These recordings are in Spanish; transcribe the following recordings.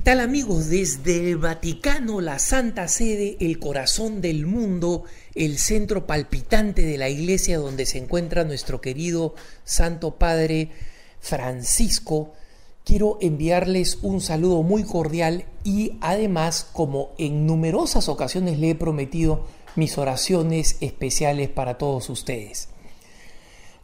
tal amigos? Desde el Vaticano, la Santa Sede, el corazón del mundo, el centro palpitante de la iglesia donde se encuentra nuestro querido Santo Padre Francisco, quiero enviarles un saludo muy cordial y además, como en numerosas ocasiones le he prometido, mis oraciones especiales para todos ustedes.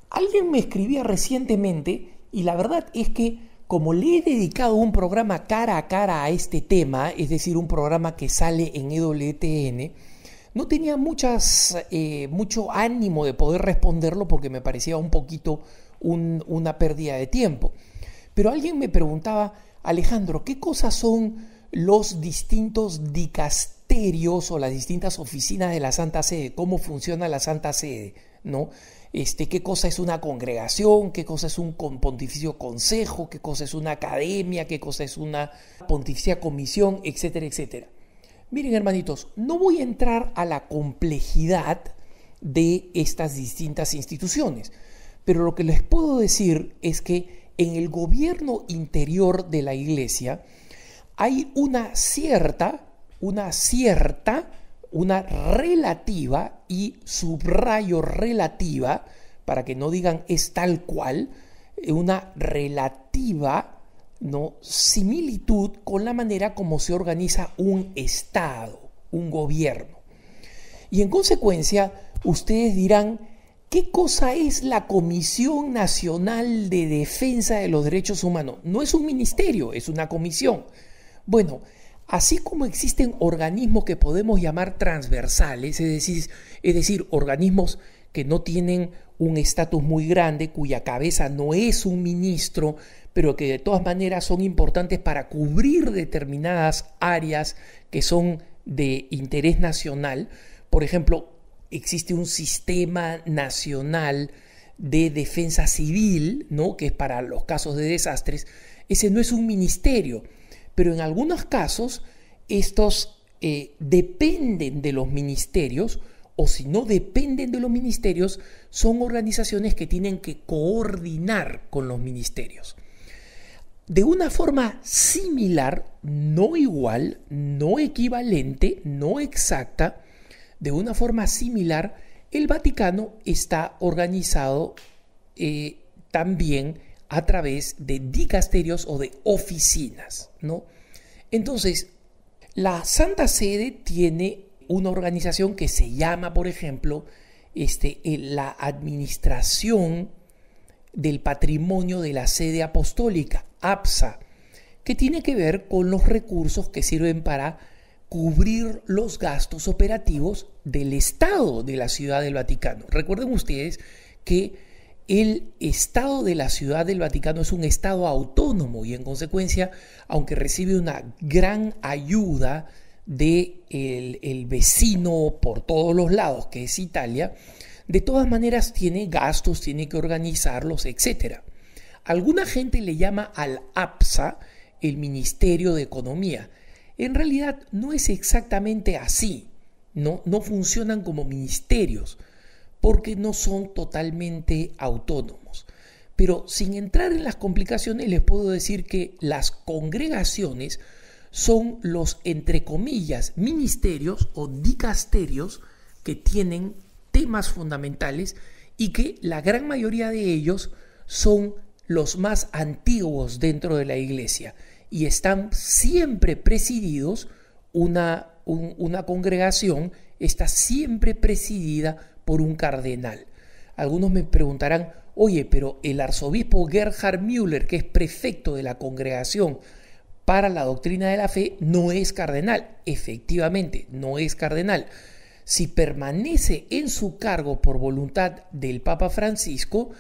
Alguien me escribía recientemente y la verdad es que como le he dedicado un programa cara a cara a este tema, es decir, un programa que sale en EWTN, no tenía mucho ánimo de poder responderlo porque me parecía un poquito una pérdida de tiempo. Pero alguien me preguntaba, Alejandro, ¿qué cosas son los distintos dicasterios o las distintas oficinas de la Santa Sede? ¿Cómo funciona la Santa Sede? ¿No? ¿Qué cosa es una congregación? ¿Qué cosa es un pontificio consejo? ¿Qué cosa es una academia? ¿Qué cosa es una pontificia comisión? Etcétera, etcétera. Miren, hermanitos, no voy a entrar a la complejidad de estas distintas instituciones, pero lo que les puedo decir es que en el gobierno interior de la iglesia hay una relativa, y subrayo relativa, para que no digan es tal cual, una relativa, ¿no?, similitud con la manera como se organiza un Estado, un gobierno. Y en consecuencia, ustedes dirán, ¿qué cosa es la Comisión Nacional de Defensa de los Derechos Humanos? No es un ministerio, es una comisión. Bueno, así como existen organismos que podemos llamar transversales, es decir, organismos que no tienen un estatus muy grande, cuya cabeza no es un ministro, pero que de todas maneras son importantes para cubrir determinadas áreas que son de interés nacional. Por ejemplo, existe un sistema nacional de defensa civil, ¿no?, que es para los casos de desastres. Ese no es un ministerio, pero en algunos casos estos dependen de los ministerios, o si no dependen de los ministerios, son organizaciones que tienen que coordinar con los ministerios. De una forma similar, no igual, no equivalente, no exacta, de una forma similar, el Vaticano está organizado también a través de dicasterios o de oficinas, ¿no? Entonces, la Santa Sede tiene una organización que se llama, por ejemplo, la Administración del Patrimonio de la Sede Apostólica, APSA, que tiene que ver con los recursos que sirven para cubrir los gastos operativos del Estado de la Ciudad del Vaticano. Recuerden ustedes que el Estado de la Ciudad del Vaticano es un Estado autónomo y en consecuencia, aunque recibe una gran ayuda del vecino por todos los lados, que es Italia, de todas maneras tiene gastos, tiene que organizarlos, etc. Alguna gente le llama al APSA el Ministerio de Economía. En realidad no es exactamente así, no funcionan como ministerios, porque no son totalmente autónomos. Pero sin entrar en las complicaciones, les puedo decir que las congregaciones son los, entre comillas, ministerios o dicasterios que tienen temas fundamentales y que la gran mayoría de ellos son los más antiguos dentro de la iglesia y están siempre presididos, una congregación está siempre presidida por un cardenal. Algunos me preguntarán, oye, pero el arzobispo Gerhard Müller, que es prefecto de la Congregación para la Doctrina de la Fe, no es cardenal. Efectivamente, no es cardenal. Si permanece en su cargo por voluntad del Papa Francisco,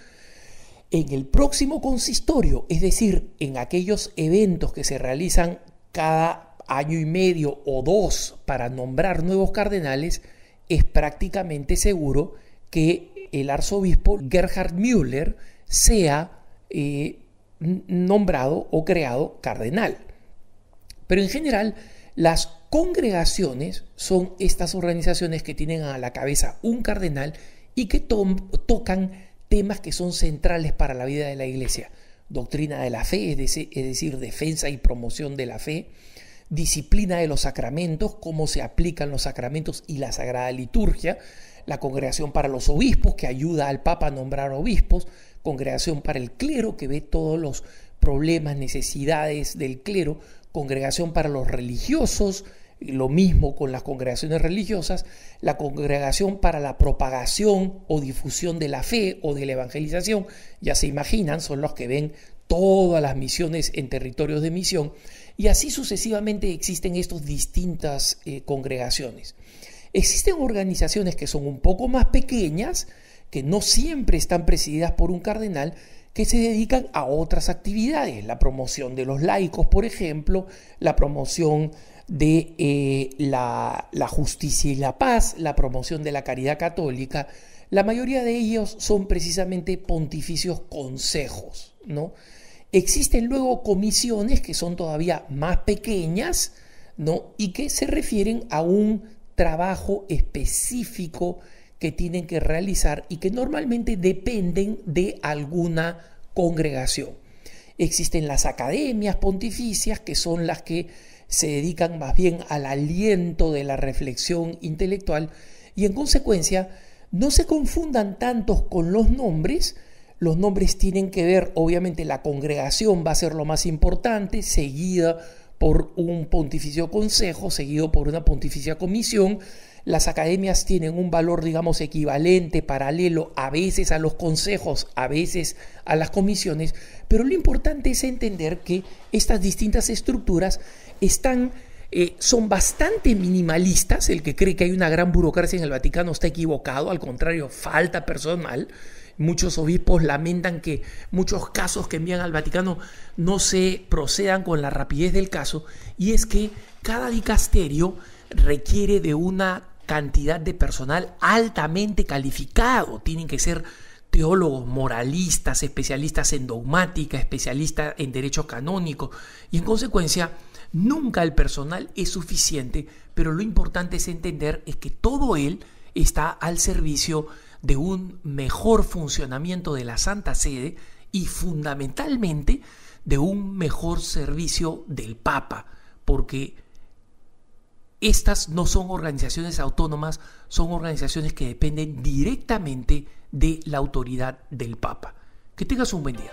en el próximo consistorio, es decir, en aquellos eventos que se realizan cada año y medio o dos para nombrar nuevos cardenales, es prácticamente seguro que el arzobispo Gerhard Müller sea nombrado o creado cardenal. Pero en general, las congregaciones son estas organizaciones que tienen a la cabeza un cardenal y que tocan temas que son centrales para la vida de la iglesia. doctrina de la fe, es decir, defensa y promoción de la fe, disciplina de los sacramentos, cómo se aplican los sacramentos y la Sagrada Liturgia, la Congregación para los Obispos, que ayuda al Papa a nombrar obispos, Congregación para el Clero, que ve todos los problemas, necesidades del clero, Congregación para los Religiosos, lo mismo con las congregaciones religiosas, la Congregación para la propagación o difusión de la fe o de la evangelización, ya se imaginan, son los que ven todas las misiones en territorios de misión, y así sucesivamente existen estas distintas congregaciones. Existen organizaciones que son un poco más pequeñas, que no siempre están presididas por un cardenal, que se dedican a otras actividades, la promoción de los laicos, por ejemplo, la promoción de la justicia y la paz, la promoción de la caridad católica. La mayoría de ellos son precisamente pontificios consejos, ¿no? Existen luego comisiones que son todavía más pequeñas, ¿no? Y que se refieren a un trabajo específico que tienen que realizar y que normalmente dependen de alguna congregación. Existen las academias pontificias, que son las que se dedican más bien al aliento de la reflexión intelectual, y en consecuencia no se confundan tantos con los nombres. Los nombres tienen que ver, obviamente la congregación va a ser lo más importante, seguida por un pontificio consejo, seguido por una pontificia comisión. Las academias tienen un valor, digamos, equivalente, paralelo, a veces a los consejos, a veces a las comisiones, pero lo importante es entender que estas distintas estructuras son bastante minimalistas. El que cree que hay una gran burocracia en el Vaticano está equivocado, al contrario, falta personal. Muchos obispos lamentan que muchos casos que envían al Vaticano no se procedan con la rapidez del caso, y es que cada dicasterio requiere de una cantidad de personal altamente calificado. Tienen que ser teólogos, moralistas, especialistas en dogmática, especialistas en derecho canónico, y en consecuencia nunca el personal es suficiente, pero lo importante es entender es que todo él está al servicio de un mejor funcionamiento de la Santa Sede y fundamentalmente de un mejor servicio del Papa, porque estas no son organizaciones autónomas, son organizaciones que dependen directamente de la autoridad del Papa. Que tengas un buen día.